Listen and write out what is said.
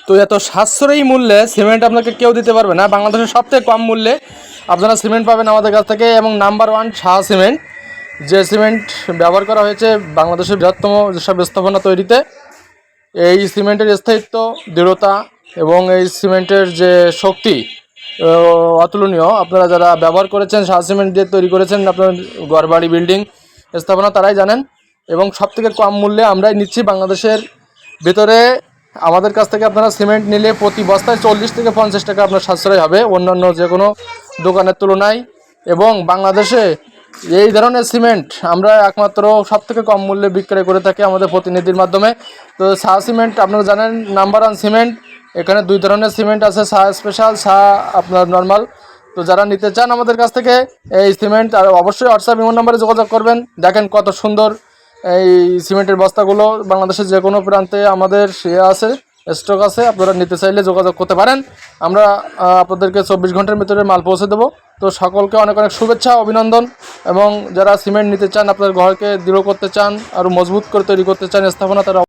তো এত সাশ্রয়ী মূল্যে সিমেন্ট আপনাকে কেউ দিতে পারবে না। বাংলাদেশের সবথেকে কম মূল্যে আপনারা সিমেন্ট পাবেন আমাদের কাছ থেকে, এবং নাম্বার 1 শাহ সিমেন্ট, যে সিমেন্ট ব্যবহার করা হয়েছে বাংলাদেশের বৃহত্তম যেসব স্থাপনা তৈরিতে। এই সিমেন্টের স্থায়িত্ব, দৃঢ়তা এবং এই সিমেন্টের যে শক্তি অতুলনীয়। আপনারা যারা ব্যবহার করেছেন, শাহ সিমেন্ট দিয়ে তৈরি করেছেন আপনার ঘরবাড়ি, বিল্ডিং স্থাপনা, তারাই জানেন। এবং সবথেকে কম মূল্যে আমরাই নিচ্ছি বাংলাদেশের ভিতরে। আমাদের কাছ থেকে আপনারা সিমেন্ট নিলে প্রতি বস্তায় 40 থেকে 50 টাকা আপনার সাশ্রয় হবে অন্যান্য যে কোনো দোকানের তুলনায়। এবং বাংলাদেশে এই ধরনের সিমেন্ট আমরা একমাত্র সবথেকে কম মূল্যে বিক্রয় করে থাকি আমাদের প্রতিনিধির মাধ্যমে। তো শাহ সিমেন্ট আপনারা জানেন নাম্বার 1 সিমেন্ট। এখানে 2 ধরনের সিমেন্ট আছে, শাহ স্পেশাল, শাহ আপনার নর্মাল। তো যারা নিতে চান আমাদের কাছ থেকে এই সিমেন্ট, আর অবশ্যই হোয়াটসঅ্যাপ ইমো নাম্বারে যোগাযোগ করবেন। দেখেন কত সুন্দর এই সিমেন্টের বস্তাগুলো, বাংলাদেশের যে কোনো প্রান্তে আমাদের আছে, স্টক আছে। আপনারা নিতে চাইলে যোগাযোগ করতে পারেন। আমরা আপনাদেরকে 24 ঘন্টার ভিতরে মাল পৌঁছে দেবো। তো সকলকে অনেক অনেক শুভেচ্ছা, অভিনন্দন। এবং যারা সিমেন্ট নিতে চান, আপনার ঘরকে দৃঢ় করতে চান, আরও মজবুত করে তৈরি করতে চান স্থাপনা, তারা